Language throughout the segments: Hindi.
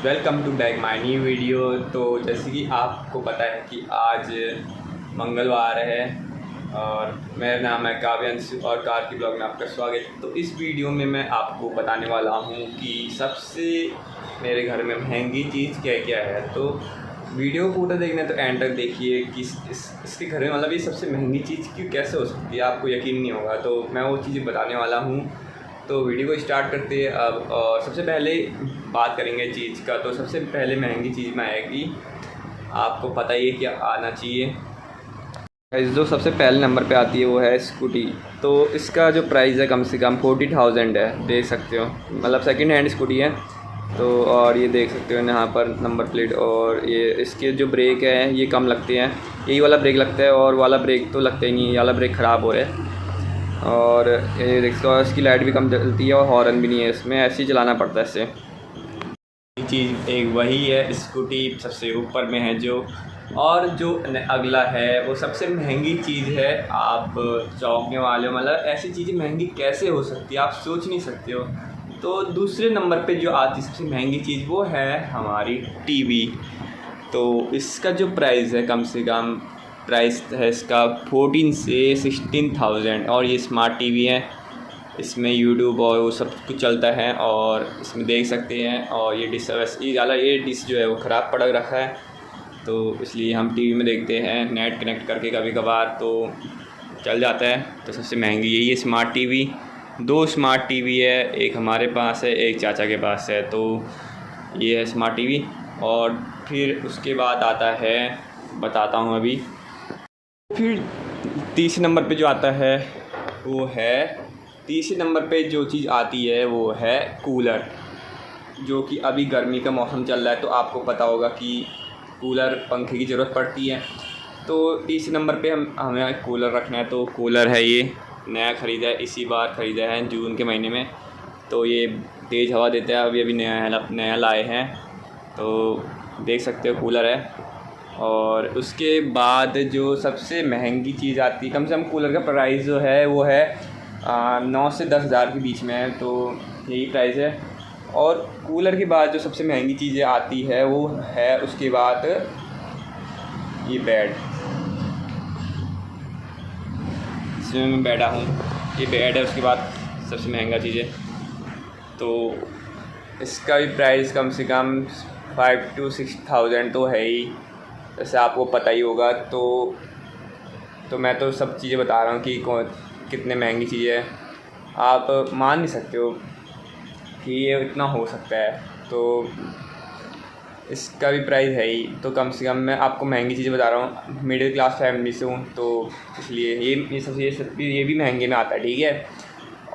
Welcome to back my new video. तो जैसे कि आपको पता है कि आज मंगलवार है और मेरा नाम है काव्यांशु और कार की ब्लॉग में आपका स्वागत है। तो इस वीडियो में मैं आपको बताने वाला हूँ कि सबसे मेरे घर में महंगी चीज़ क्या क्या है। तो वीडियो को पूरा देखना तो एंड तक देखिए कि इसके घर में मतलब ये सबसे महंगी चीज़ क्यों कैसे हो सकती है, आपको यकीन नहीं होगा। तो मैं वो चीज़ें बताने वाला हूँ। तो वीडियो को स्टार्ट करते हैं अब। और सबसे पहले बात करेंगे चीज़ का। तो सबसे पहले महंगी चीज़ में आएगी, आपको पता ही है क्या आना चाहिए। जो सबसे पहले नंबर पे आती है वो है स्कूटी। तो इसका जो प्राइस है कम से कम 40,000 है, देख सकते हो। मतलब सेकंड हैंड स्कूटी है। तो और ये देख सकते हो यहाँ पर नंबर प्लेट, और ये इसके जो ब्रेक है ये कम लगते हैं। यही वाला ब्रेक लगता है और वाला ब्रेक तो लगता ही नहीं, ये वाला ब्रेक ख़राब हो रहा है। और ये देखते हो इसकी लाइट भी कम जलती है और हॉर्न भी नहीं है इसमें, ऐसे ही चलाना पड़ता है इससे। ये चीज़ एक वही है, स्कूटी सबसे ऊपर में है जो। और जो अगला है वो सबसे महंगी चीज़ है। आप चौंकने वाले हो, मतलब ऐसी चीज़ें महंगी कैसे हो सकती है, आप सोच नहीं सकते हो। तो दूसरे नंबर पे जो आती सबसे महंगी चीज़ वो है हमारी टीवी। तो इसका जो प्राइस है कम से कम प्राइस है इसका 14 से 16,000। और ये स्मार्ट टीवी है, इसमें यूट्यूब और वो सब कुछ चलता है और इसमें देख सकते हैं। और ये डिश ये डिश जो है वो ख़राब पड़ रखा है, तो इसलिए हम टीवी में देखते हैं नेट कनेक्ट करके, कभी कभार तो चल जाता है। तो सबसे महंगी यही है स्मार्ट टीवी। 2 स्मार्ट टीवी है, एक हमारे पास है, एक चाचा के पास है। तो ये है स्मार्ट टीवी। और फिर उसके बाद आता है, बताता हूँ अभी। फिर तीसरे नंबर पे जो आता है वो है, तीसरे नंबर पे जो चीज़ आती है वो है कूलर। जो कि अभी गर्मी का मौसम चल रहा है तो आपको पता होगा कि कूलर पंखे की ज़रूरत पड़ती है। तो तीसरे नंबर पे हमें कूलर रखना है। तो कूलर है, ये नया ख़रीदा है, इसी बार ख़रीदा है जून के महीने में। तो ये तेज़ हवा देता है, अभी नया लाए हैं। तो देख सकते हो कूलर है। और उसके बाद जो सबसे महंगी चीज़ आती है, कम से कम कूलर का प्राइस जो है वो है 9 से 10 हज़ार के बीच में है। तो यही प्राइस है। और कूलर के बाद जो सबसे महंगी चीज़ें आती है वो है उसके बाद ये बेड। इसमें मैं बैठा हूँ, ये बेड है। उसके बाद सबसे महंगा चीज़ है, तो इसका भी प्राइस कम से कम 5 to 6,000 तो है ही, जैसे आपको पता ही होगा। तो मैं तो सब चीज़ें बता रहा हूँ कि कितने महंगी चीज़ें है, आप मान नहीं सकते हो कि ये इतना हो सकता है। तो इसका भी प्राइस है ही। तो कम से कम मैं आपको महंगी चीज़ें बता रहा हूँ, मिडिल क्लास फैमिली से हूँ तो इसलिए ये भी महंगे में आता है, ठीक है।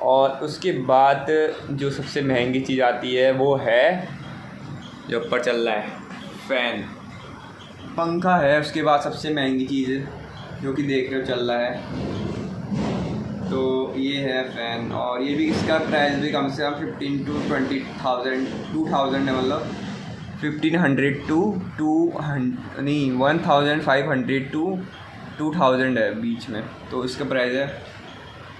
और उसके बाद जो सबसे महंगी चीज़ आती है वो है जो ऊपर चल रहा है, फ़ैन, पंखा है। उसके बाद सबसे महंगी चीज़ जो कि देख रहे हो चल रहा है, तो ये है फ़ैन। और ये भी, इसका प्राइस भी कम से कम 15 to 20,000 2,000 है, मतलब 1,500 to 1,500 to 2,000 है बीच में। तो इसका प्राइस है।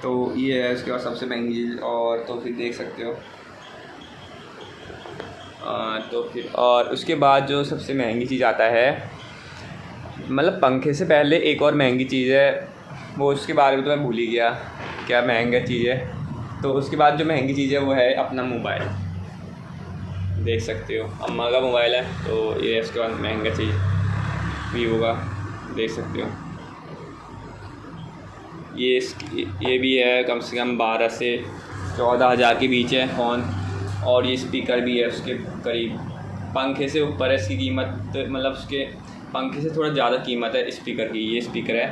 तो ये है इसके बाद सबसे महंगी चीज़। और तो फिर देख सकते हो। तो फिर और उसके बाद जो सबसे महंगी चीज़ आता है, मतलब पंखे से पहले एक और महंगी चीज़ है, वो उसके बारे में तो मैं भूल ही गया क्या महंगा चीज़ है। तो उसके बाद जो महंगी चीज़ है वो है अपना मोबाइल। देख सकते हो अम्मा का मोबाइल है, तो ये इसके बाद महंगा चीज़ वीवो का, देख सकते हो। ये भी है, कम से कम 12 से 14 हज़ार के बीच है फ़ोन। और ये स्पीकर भी है उसके करीब, पंखे से ऊपर है इसकी कीमत, मतलब उसके पंखे से थोड़ा ज़्यादा कीमत है स्पीकर की। ये स्पीकर है,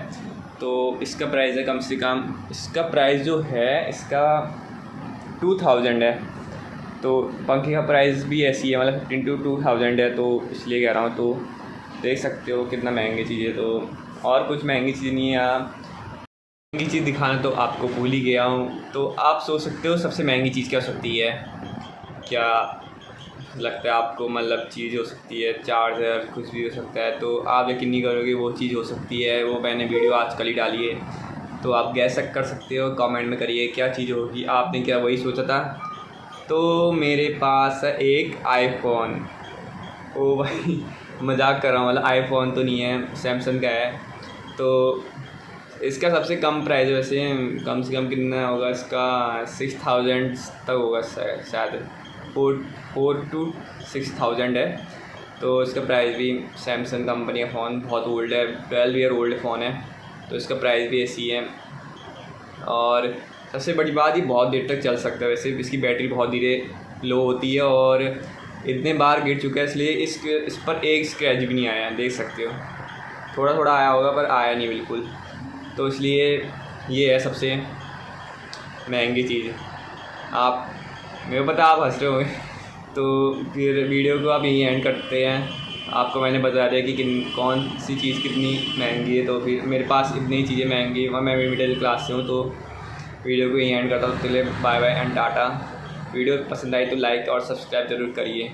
तो इसका प्राइस है कम से कम, इसका प्राइस जो है इसका 2,000 है। तो पंखे का प्राइस भी ऐसी है, मतलब 15 to 2,000 है, तो इसलिए कह रहा हूँ। तो देख सकते हो कितना महंगी चीज़ है। तो और कुछ महंगी चीज़ नहीं है, महंगी चीज़ दिखाना तो आपको भूल ही गया हूँ। तो आप सोच सकते हो सबसे महंगी चीज़ क्या हो सकती है, क्या लगता है आपको? मतलब चीज़ हो सकती है चार्जर, कुछ भी हो सकता है। तो आप यकीन नहीं करोगे वो चीज़ हो सकती है, वो मैंने वीडियो आजकल ही डाली है। तो आप गैस कर सकते हो, कमेंट में करिए क्या चीज़ होगी। आपने क्या वही सोचा था? तो मेरे पास एक आईफोन ओ भाई मजाक कर रहा हूँ, मतलब आईफोन तो नहीं है, सैमसंग का है। तो इसका सबसे कम प्राइस वैसे कम से कम कितना होगा इसका, 6000 तक होगा शायद, 4 to 6000 है। तो इसका प्राइस भी, सैमसंग कंपनी का फ़ोन बहुत ओल्ड है, 12 ईयर ओल्ड फ़ोन है, तो इसका प्राइस भी ऐसी है। और सबसे बड़ी बात, ये बहुत देर तक चल सकता है। वैसे इसकी बैटरी बहुत धीरे लो होती है और इतने बार गिर चुका है, इसलिए इस पर एक स्क्रैच भी नहीं आया, देख सकते हो। थोड़ा थोड़ा आया होगा पर आया नहीं बिल्कुल। तो इसलिए ये है सबसे महंगी चीज़। आप, मेरे को पता आप हंस रहे होंगे, तो फिर वीडियो को आप यहीं एंड करते हैं। आपको मैंने बता दिया कि कौन सी चीज़ कितनी महंगी है। तो फिर मेरे पास इतनी चीज़ें महंगी है, मैं मिडिल क्लास से हूँ, तो वीडियो को यहीं एंड करता हूँ। चलिए bye bye and tata. Video पसंद आई तो लाइक और सब्सक्राइब ज़रूर करिए।